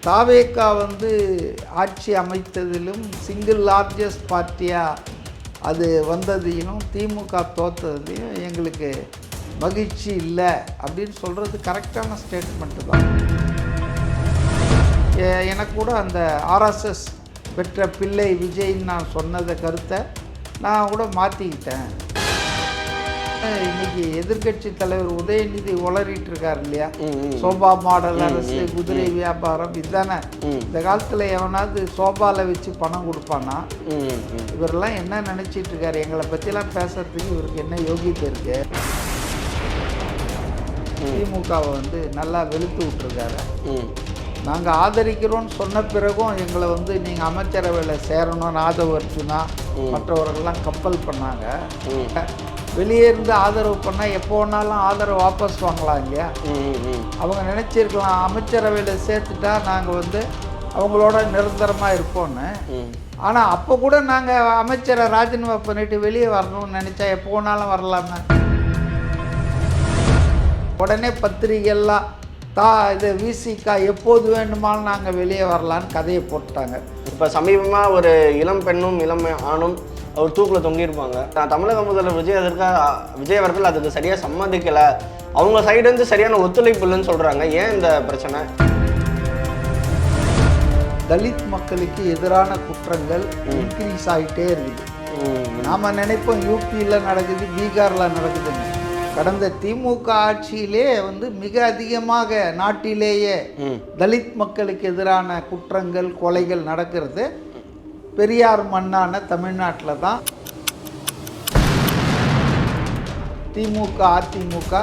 தாவேகா வந்து ஆட்சி அமைத்ததிலும் single largest பார்ட்டியாக அது வந்ததையும் திமுக தோற்றதுலையும் எங்களுக்கு மகிழ்ச்சி இல்லை அப்படின்னு சொல்கிறது கரெக்டான ஸ்டேட்மெண்ட்டு தான். எனக்கு கூட அந்த ஆர்எஸ்எஸ் பெற்ற பிள்ளை விஜய்ன்னு நான் சொன்னதை கருத்தை நான் கூட மாற்றிக்கிட்டேன். இன்னைக்கு எதிர்கட்சி தலைவர் உதயநிதி உளறிட்டு இருக்காரு இல்லையா, சோபா மாடல் அரசு, குதிரை வியாபாரம், இதுதானே. இந்த காலத்தில் எவனாவது சோபாவில் வச்சு பணம் கொடுப்பானா? இவரெல்லாம் என்ன நினச்சிட்டு இருக்காரு? எங்களை பற்றிலாம் பேசுறதுக்கு இவருக்கு என்ன யோகியத்தை இருக்கு? திமுகவை வந்து நல்லா வெளுத்து விட்டுருக்காரு. நாங்கள் ஆதரிக்கிறோன்னு சொன்ன பிறகும் எங்களை வந்து நீங்கள் அமைச்சரவையில் சேரணும்னு ஆதரவு அர்ஜுனா மற்றவர்கள்லாம் கம்பல் பண்ணாங்க. வெளியே இருந்து ஆதரவு பண்ணால் எப்போ வேணாலும் ஆதரவு வாபஸ் வாங்கலாம் இல்லையா? அவங்க நினச்சிருக்கலாம் அமைச்சரவையில் சேர்த்துட்டா நாங்கள் வந்து அவங்களோட நிரந்தரமாக இருப்போன்னு. ஆனால் அப்போ கூட நாங்கள் அமைச்சரை ராஜினாமா பண்ணிட்டு வெளியே வரணும்னு நினச்சா எப்போ வேணாலும் வரலாமே. உடனே பத்திரிகைலாம் இது விசிகா எப்போது வேண்டுமானாலும் நாங்கள் வெளியே வரலான்னு கதையை போட்டுட்டாங்க. இப்போ சமீபமாக ஒரு இளம் பெண்ணும் இளம் ஆணும் அவர் தூக்கில் தொங்கியிருப்பாங்க. தமிழக முதல்வர் விஜய் அவர்கள் அதுக்கு சரியாக சம்மதிக்கலை, அவங்க சைடுலேருந்து சரியான ஒத்துழைப்பு இல்லைன்னு சொல்கிறாங்க. ஏன் இந்த பிரச்சனை? தலித் மக்களுக்கு எதிரான குற்றங்கள் இன்க்ரீஸ் ஆகிட்டே இருக்குது. நாம் நினைப்போம் யூபியில் நடக்குது, பீகாரில் நடக்குதுன்னு. கடந்த திமுக ஆட்சியிலே வந்து மிக அதிகமாக நாட்டிலேயே தலித் மக்களுக்கு எதிரான குற்றங்கள் கொலைகள் நடக்கிறது பெரியார் மண்ணான தமிழ்நாட்டில் தான். திமுக அதிமுக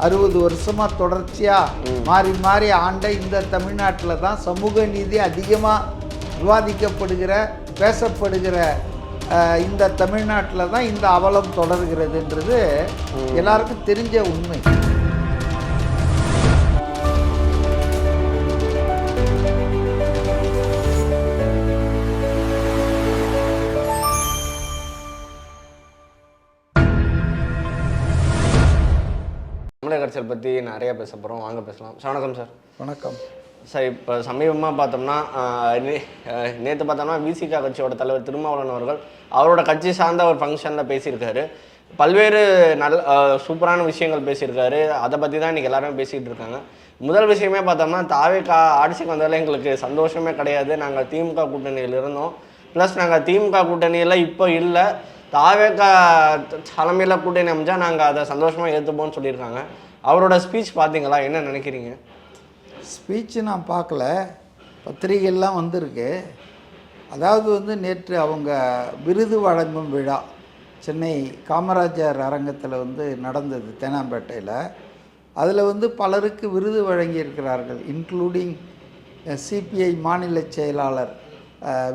60 வருஷமாக தொடர்ச்சியாக மாறி மாறி ஆண்ட இந்த தமிழ்நாட்டில் தான் சமூக நீதி அதிகமாக விவாதிக்கப்படுகிற பேசப்படுகிற இந்த தமிழ்நாட்டில் தான் இந்த அவலம் தொடர்கிறதுன்றது எல்லாருக்கும் தெரிஞ்ச உண்மை. தமிழக அரசியல் பற்றி நிறையா பேச போகிறோம், வாங்க பேசலாம். சார் வணக்கம். சார் வணக்கம் சார். இப்போ சமீபமாக பார்த்தோம்னா நேற்று பார்த்தோம்னா விசிகா கட்சியோட தலைவர் திருமாவளவன் அவர்கள் அவரோட கட்சி சார்ந்த ஒரு ஃபங்க்ஷனில் பேசியிருக்காரு. பல்வேறு சூப்பரான விஷயங்கள் பேசியிருக்காரு. அதை பற்றி தான் இன்றைக்கி எல்லாருமே பேசிகிட்டு இருக்காங்க. முதல் விஷயமே பார்த்தோம்னா தாவேகா ஆட்சிக்கு வந்தாலும் எங்களுக்கு சந்தோஷமே கிடையாது, நாங்கள் திமுக கூட்டணியில் இருந்தோம், ப்ளஸ் நாங்கள் திமுக கூட்டணியில் இப்போ இல்லை, தாவேகா தலைமையில் கூட்டணி அமைஞ்சால் நாங்கள் அதை சந்தோஷமாக ஏற்றுப்போம்னு சொல்லியிருக்காங்க. அவரோட ஸ்பீச் பார்த்தீங்களா? என்ன நினைக்கிறீங்க? ஸ்பீச்சு நான் பார்க்கல, பத்திரிகைலாம் வந்திருக்கு. அதாவது வந்து நேற்று அவங்க விருது வழங்கும் விழா சென்னை காமராஜர் அரங்கத்தில் வந்து நடந்தது தேனாம்பேட்டையில். அதில் வந்து பலருக்கு விருது வழங்கியிருக்கிறார்கள், இன்க்ளூடிங் சிபிஐ மாநில செயலாளர்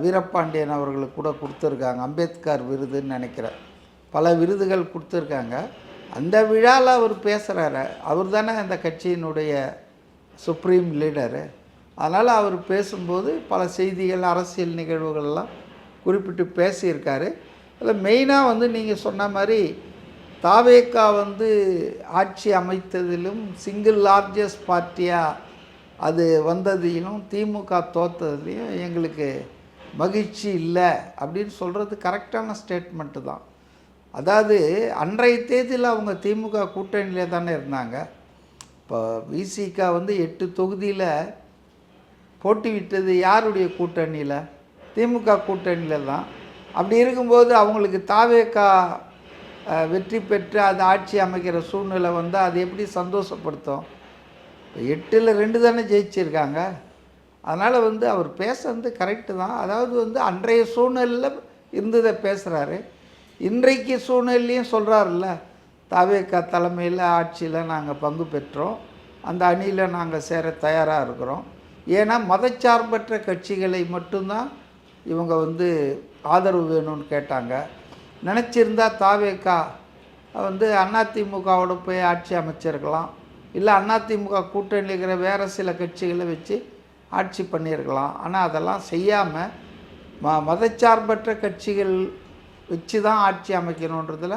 வீரபாண்டியன் அவர்களுக்கு கூட கொடுத்துருக்காங்க. அம்பேத்கர் விருதுன்னு நினைக்கிறேன், பல விருதுகள் கொடுத்துருக்காங்க. அந்த விழாவில் அவர் பேசுகிறாரு. அவர் தானே அந்த கட்சியினுடைய சுப்ரீம் லீடரு. அதனால் அவர் பேசும்போது பல செய்திகள் அரசியல் நிகழ்வுகள்லாம் குறிப்பிட்டு பேசியிருக்காரு. அதில் மெயினாக வந்து நீங்கள் சொன்ன மாதிரி தாவேகா வந்து ஆட்சி அமைத்ததிலும் சிங்கிள் லார்ஜஸ்ட் பார்ட்டியாக அது வந்ததையும் திமுக தோற்றதுலையும் எங்களுக்கு மகிழ்ச்சி இல்லை அப்படின்னு சொல்கிறது கரெக்டான ஸ்டேட்மெண்ட்டு தான். அதாவது அன்றைய தேதியில் அவங்க திமுக கூட்டணியிலே தானே இருந்தாங்க. இப்போ விசிகா வந்து 8 தொகுதியில் போட்டி விட்டது யாருடைய கூட்டணியில்? திமுக கூட்டணியில் தான். அப்படி இருக்கும்போது அவங்களுக்கு தாவேகா வெற்றி பெற்று அது ஆட்சி அமைக்கிற சூழ்நிலை வந்தால் அது எப்படி சந்தோஷப்படுத்தும்? 8ல் 2 தானே ஜெயிச்சிருக்காங்க. அதனால் வந்து அவர் பேசுறது கரெக்டு தான். அதாவது வந்து அன்றைய சூழ்நிலையில் இருந்ததை பேசுகிறாரு, இன்றைக்கு சூழ்நிலையும் சொல்கிறாருல்ல, தாவேகா தலைமையில் ஆட்சியில் நாங்கள் பங்கு பெற்றோம், அந்த அணியில் நாங்கள் சேர தயாராக இருக்கிறோம். ஏன்னா மதச்சார்பற்ற கட்சிகளை மட்டும்தான் இவங்க வந்து ஆதரவு வேணும்னு கேட்டாங்க. நினச்சிருந்தா தாவேகா வந்து அதிமுகவோட போய் ஆட்சி அமைச்சிருக்கலாம், இல்லை அதிமுக கூட்டணியில் இருக்கிற வேறு சில கட்சிகளை வச்சு ஆட்சி பண்ணியிருக்கலாம். ஆனால் அதெல்லாம் செய்யாமல் மதச்சார்பற்ற கட்சிகள் வச்சு தான் ஆட்சி அமைக்கணுன்றதில்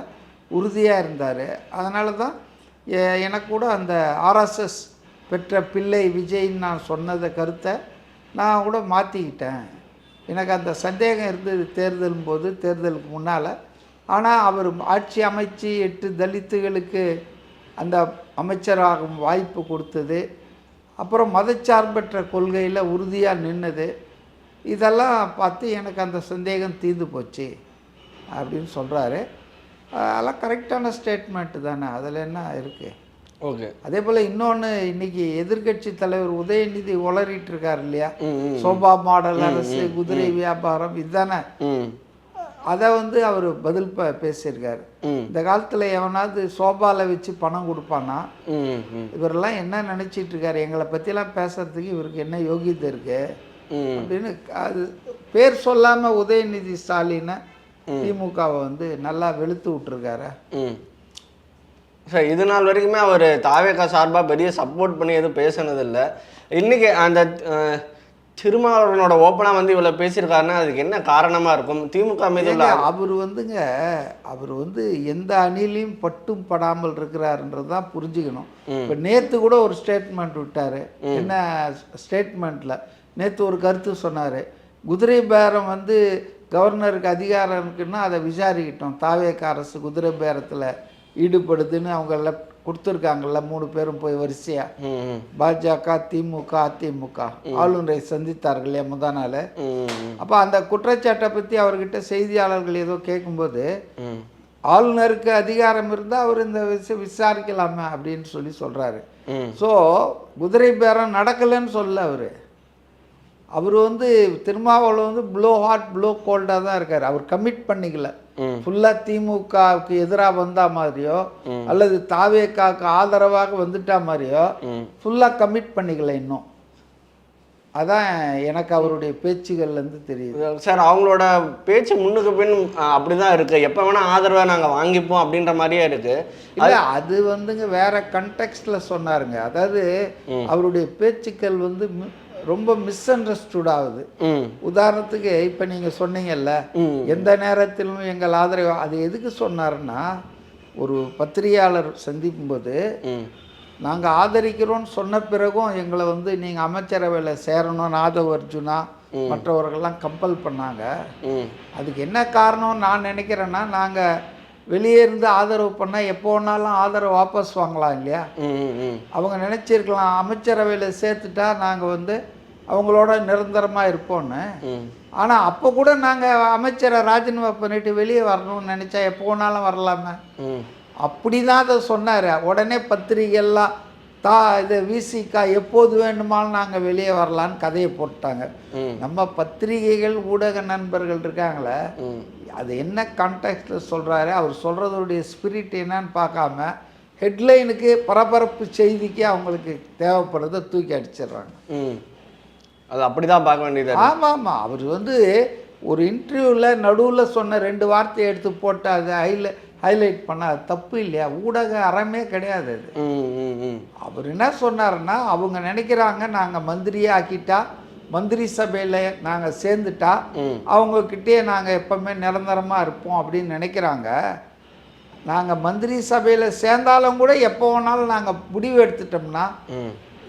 உறுதியாக இருந்தார். அதனால தான் எனக்கு கூட அந்த ஆர்எஸ்எஸ் பெற்ற பிள்ளை விஜய்ன்னு நான் சொன்னதை கருத்தை நான் கூட மாற்றிக்கிட்டேன். எனக்கு அந்த சந்தேகம் இருந்தது தேர்தலுக்கு முன்னால். ஆனால் அவர் ஆட்சி அமைச்சு 8 தலித்துகளுக்கு அந்த அமைச்சராகும் வாய்ப்பு கொடுத்தது, அப்புறம் மதச்சார்பற்ற கொள்கையில் உறுதியாக நின்னது, இதெல்லாம் பார்த்து எனக்கு அந்த சந்தேகம் தீர்ந்து போச்சு அப்படின்னு சொல்கிறாரு. அதெல்லாம் கரெக்டான ஸ்டேட்மெண்ட்டு தானே, அதில் என்ன இருக்குது? ஓகே. அதே போல் இன்னொன்று, இன்றைக்கி எதிர்க்கட்சி தலைவர் உதயநிதி உளறிட்டு இருக்கார் இல்லையா, சோபா மாடல் அரசு, குதிரை வியாபாரம், இதுதானே. அதை வந்து அவர் பதில் பேசியிருக்காரு. இந்த காலத்தில் எவனாவது சோபாவில் வச்சு பணம் கொடுப்பானா? இவரெல்லாம் என்ன நினச்சிட்டு இருக்காரு, எங்களை பற்றிலாம் பேசுறதுக்கு இவருக்கு என்ன யோகியத்தை இருக்கு அப்படின்னு அது பேர் சொல்லாமல் உதயநிதி ஸ்டாலினை திமுகவை வந்து நல்லா வெளுத்து விட்டுருக்காரு. சார், இது நாள் வரைக்குமே அவர் தாவேகா சார்பாக பெரிய சப்போர்ட் பண்ணி எதுவும் பேசினதில்லை. இன்றைக்கி அந்த திருமாவளவனோட ஓப்பனாக வந்து இவ்வளோ பேசியிருக்காருன்னா அதுக்கு என்ன காரணமாக இருக்கும்? திமுக மீது அவர் வந்து எந்த அணிலையும் பட்டும் படாமல் இருக்கிறாருன்றது தான் புரிஞ்சுக்கணும். இப்போ நேற்று கூட ஒரு ஸ்டேட்மெண்ட் விட்டார். என்ன ஸ்டேட்மெண்ட்டில் நேற்று ஒரு கருத்து சொன்னார், குதிரை பேரம் வந்து கவர்னருக்கு அதிகாரம் இருக்குன்னா அதை விசாரிக்கிட்டோம், தாவேகா அரசு குதிரை பேரத்தில் ஈடுபடுதுன்னு அவங்கள கொடுத்துருக்காங்கல்ல 3 பேரும் போய் வரிசையாக பாஜக, திமுக, அதிமுக ஆளுநரை சந்தித்தார்கள் இல்லையா முந்தா நாள். அப்போ அந்த குற்றச்சாட்டை பற்றி அவர்கிட்ட செய்தியாளர்கள் ஏதோ கேட்கும்போது, ஆளுநருக்கு அதிகாரம் இருந்தால் அவர் இந்த விசாரிக்கலாமே அப்படின்னு சொல்கிறாரு. ஸோ குதிரை பேரம் நடக்கலைன்னு சொல்ல அவர் வந்து திருமாவளவன் வந்து ப்ளோ ஹாட் ப்ளோ கோல்டாக தான் இருக்கார். அவர் கமிட் பண்ணிக்கல, ஃபுல்லாக திமுகவுக்கு எதிராக வந்தா மாதிரியோ அல்லது தாவேகாவுக்கு ஆதரவாக வந்துட்டா மாதிரியோ ஃபுல்லாக கமிட் பண்ணிக்கல இன்னும். அதான் எனக்கு அவருடைய பேச்சுகள்லேருந்து தெரியுது. சார், அவங்களோட பேச்சு முன்னுக்கு பின் அப்படி தான் இருக்குது. எப்போ வேணால் ஆதரவாக நாங்கள் வாங்கிப்போம் அப்படின்ற மாதிரியே இருக்குது. இல்லை, அது வந்துங்க வேற கண்டெக்ஸ்டில் சொன்னாருங்க. அதாவது அவருடைய பேச்சுக்கள் வந்து ரொம்ப மிஸ் அண்டர்ஸ்டுட் ஆகுது. உதாரணத்துக்கு இப்போ நீங்கள் சொன்னீங்கல்ல, எந்த நேரத்திலும் எங்கள் ஆதரவு, அது எதுக்கு சொன்னாருன்னா, ஒரு பத்திரிகையாளர் சந்திக்கும் போது நாங்கள் ஆதரிக்கிறோன்னு சொன்ன பிறகும் எங்களை வந்து நீங்கள் அமைச்சரவையில் சேரணும் ஆதவ் அர்ஜுனா மற்றவர்கள்லாம் கம்பல் பண்ணாங்க. அதுக்கு என்ன காரணம் நான் நினைக்கிறேன்னா, நாங்கள் வெளியே இருந்து ஆதரவு பண்ணால் எப்போ வேணாலும் ஆதரவு வாபஸ் வாங்கலாம் இல்லையா. அவங்க நினச்சிருக்கலாம் அமைச்சரவையில் சேர்த்துட்டா நாங்கள் வந்து அவங்களோட நிரந்தரமாக இருப்போன்னு. ஆனால் அப்போ கூட நாங்கள் அமைச்சரை ராஜினாமா பண்ணிட்டு வெளியே வரணும்னு நினச்சா எப்போ வேணாலும் வரலாமே, அப்படி தான் அதை சொன்னார். உடனே பத்திரிகைலாம் இது விசிகா எப்போது வேண்டுமாலும் நாங்கள் வெளியே வரலான்னு கதையை போட்டாங்க. நம்ம பத்திரிகைகள் ஊடக நண்பர்கள் இருக்காங்களே, அது என்ன கான்டெக்ஸ்டில் சொல்கிறாரு, அவர் சொல்கிறதுடைய ஸ்பிரிட் என்னன்னு பார்க்காம ஹெட்லைனுக்கு பரபரப்பு செய்திக்கு அவங்களுக்கு தேவைப்படுறதை தூக்கி அடிச்சிடுறாங்க. அது அப்படி தான் பார்க்க வேண்டியது. ஆமாம், அவர் வந்து ஒரு இன்டர்வியூவில் நடுவில் சொன்ன 2 வார்த்தையை எடுத்து போட்டு அதை ஹைலைட் பண்ண அது தப்பு இல்லையா? ஊடக அறமே கிடையாது அது. அவர் என்ன சொன்னாருன்னா, அவங்க நினைக்கிறாங்க நாங்கள் மந்திரியே ஆக்கிட்டா, மந்திரி சபையில் நாங்கள் சேர்ந்துட்டா அவங்கக்கிட்டே நாங்கள் எப்போவுமே நிரந்தரமாக இருப்போம் அப்படின்னு நினைக்கிறாங்க. நாங்கள் மந்திரி சபையில் சேர்ந்தாலும் கூட எப்போ வேணாலும் நாங்கள் முடிவு எடுத்துட்டோம்னா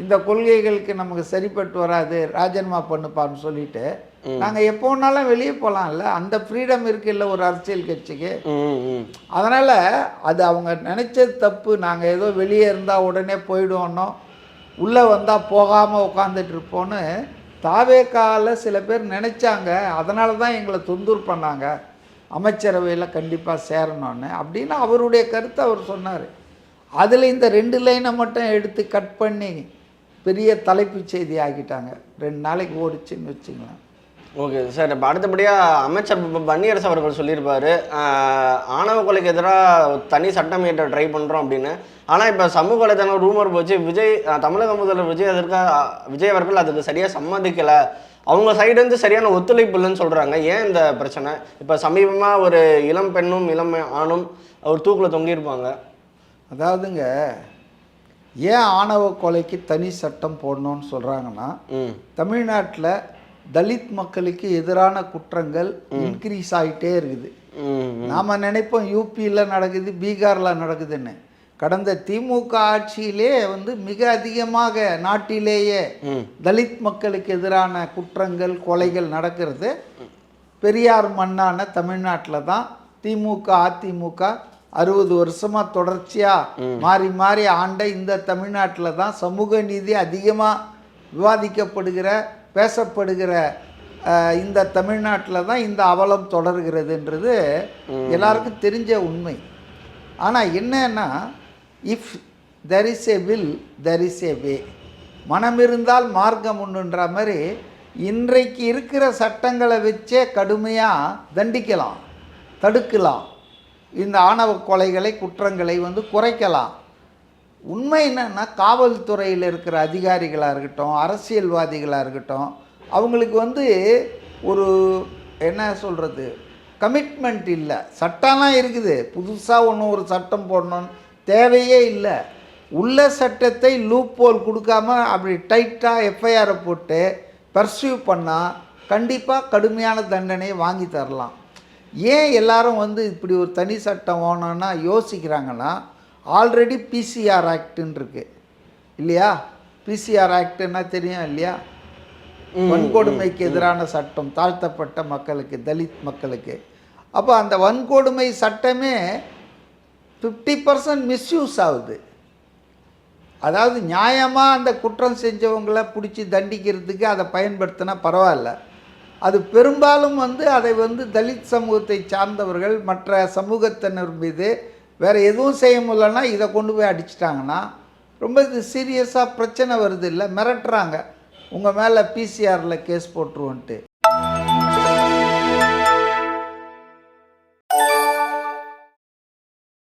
இந்த கொள்கைகளுக்கு நமக்கு சரிப்பட்டு வராது, ராஜினாமா பண்ணுப்பான்னு சொல்லிட்டு நாங்கள் எப்போ வேணாலும் வெளியே போகலாம்ல, அந்த ஃப்ரீடம் இருக்குல்ல ஒரு அரசியல் கட்சிக்கு. அதனால் அது அவங்க நினச்சது தப்பு. நாங்கள் ஏதோ வெளியே இருந்தால் உடனே போயிடுவோன்னோ, உள்ளே வந்தால் போகாமல் உட்காந்துட்டு இருப்போன்னு தாவேகாவில் சில பேர் நினச்சாங்க. அதனால தான் எங்களை தொந்தூர் பண்ணாங்க, அமைச்சரவையில் கண்டிப்பாக சேரணும்னு அப்படின்னு அவருடைய கருத்தை அவர் சொன்னார். அதில் இந்த 2 லைனை மட்டும் எடுத்து கட் பண்ணி பெரிய தலைப்பு செய்தி ஆக்கிட்டாங்க. 2 நாளைக்கு ஓடிச்சுன்னு வச்சுங்களேன். ஓகே சார், இப்போ அடுத்தபடியாக அமைச்சர் வன்னியரசு அவர்கள் சொல்லியிருப்பார், ஆணவ கொலைக்கு எதிராக தனி சட்டம் இயற்ற ட்ரை பண்ணுறோம் அப்படின்னு. ஆனால் இப்போ சமூக வலைதளம் ரூமர் போச்சு, தமிழக முதல்வர் விஜய் அவர்கள் அதுக்கு சரியாக சம்மதிக்கலை, அவங்க சைடுலேருந்து சரியான ஒத்துழைப்பு இல்லைன்னு சொல்கிறாங்க. ஏன் இந்த பிரச்சனை? இப்போ சமீபமாக ஒரு இளம் பெண்ணும் இளம் ஆணும் அவர் தூக்கில் தொங்கியிருப்பாங்க. அதாவதுங்க, ஏன் ஆணவ கொலைக்கு தனி சட்டம் போடணும்னு சொல்கிறாங்கன்னா, தமிழ்நாட்டில் தலித் மக்களுக்கு எதிரான குற்றங்கள் இன்க்ரீஸ் ஆகிட்டே இருக்குது. நாம் நினைப்போம் யூபியில் நடக்குது, பீகாரில் நடக்குதுன்னு. கடந்த திமுக ஆட்சியிலே வந்து மிக அதிகமாக நாட்டிலேயே தலித் மக்களுக்கு எதிரான குற்றங்கள் கொலைகள் நடக்கிறது பெரியார் மண்ணான தமிழ்நாட்டில் தான். திமுக அதிமுக 60 வருஷமாக தொடர்ச்சியாக மாறி மாறி ஆண்ட இந்த தமிழ்நாட்டில் தான் சமூக நீதி அதிகமாக விவாதிக்கப்படுகிற பேசப்படுகிற இந்த தமிழ்நாட்டில் தான் இந்த அவலம் தொடர்கிறதுன்றது எல்லாருக்கும் தெரிஞ்ச உண்மை. ஆனால் என்னன்னா, if there is a will there is a way, மனம் இருந்தால் மார்க்கம் உண்டுன்ற மாதிரி இன்றைக்கு இருக்கிற சட்டங்களை வச்சே கடுமையாக தண்டிக்கலாம், தடுக்கலாம், இந்த ஆணவ கொலைகளை குற்றங்களை வந்து குறைக்கலாம். உண்மை என்னன்னா, காவல்துறையில் இருக்கிற அதிகாரிகளாக இருக்கட்டும், அரசியல்வாதிகளாக இருக்கட்டும், அவங்களுக்கு வந்து ஒரு என்ன சொல்கிறது கமிட்மெண்ட் இல்லை. சட்டம்லாம் இருக்குது, புதுசாக ஒன்றும் ஒரு சட்டம் போடணும்னு தேவையே இல்லை. உள்ள சட்டத்தை லூப் போல் கொடுக்காம அப்படி டைட்டாக எஃப்ஐஆரை போட்டு பர்சியூ பண்ணால் கண்டிப்பாக கடுமையான தண்டனையை வாங்கி தரலாம். ஏன் எல்லாரும் வந்து இப்படி ஒரு தனி சட்டம் வேணும்னா யோசிக்கிறாங்கன்னா, ஆல்ரெடி பிசிஆர் ஆக்டுன்னு இருக்குது இல்லையா? பிசிஆர் ஆக்டுன்னா தெரியும் இல்லையா? வன்கொடுமைக்கு எதிரான சட்டம், தாழ்த்தப்பட்ட மக்களுக்கு, தலித் மக்களுக்கு. அப்போ அந்த வன்கொடுமை சட்டமே 50% மிஸ்யூஸ் ஆகுது. அதாவது நியாயமாக அந்த குற்றம் செஞ்சவங்களை பிடிச்சி தண்டிக்கிறதுக்கு அதை பயன்படுத்தினா பரவாயில்ல. அது பெரும்பாலும் வந்து அதை வந்து தலித் சமூகத்தை சார்ந்தவர்கள் மற்ற சமூகத்தினர் மீது வேறு எதுவும் செய்ய முடியலன்னா இதை கொண்டு போய் அடிச்சிட்டாங்கன்னா ரொம்ப சீரியஸாக பிரச்சனை வருது இல்லை, மிரட்டுறாங்க, உங்கள் மேலே பிசிஆரில் கேஸ் போட்டுருவோன்ட்டு.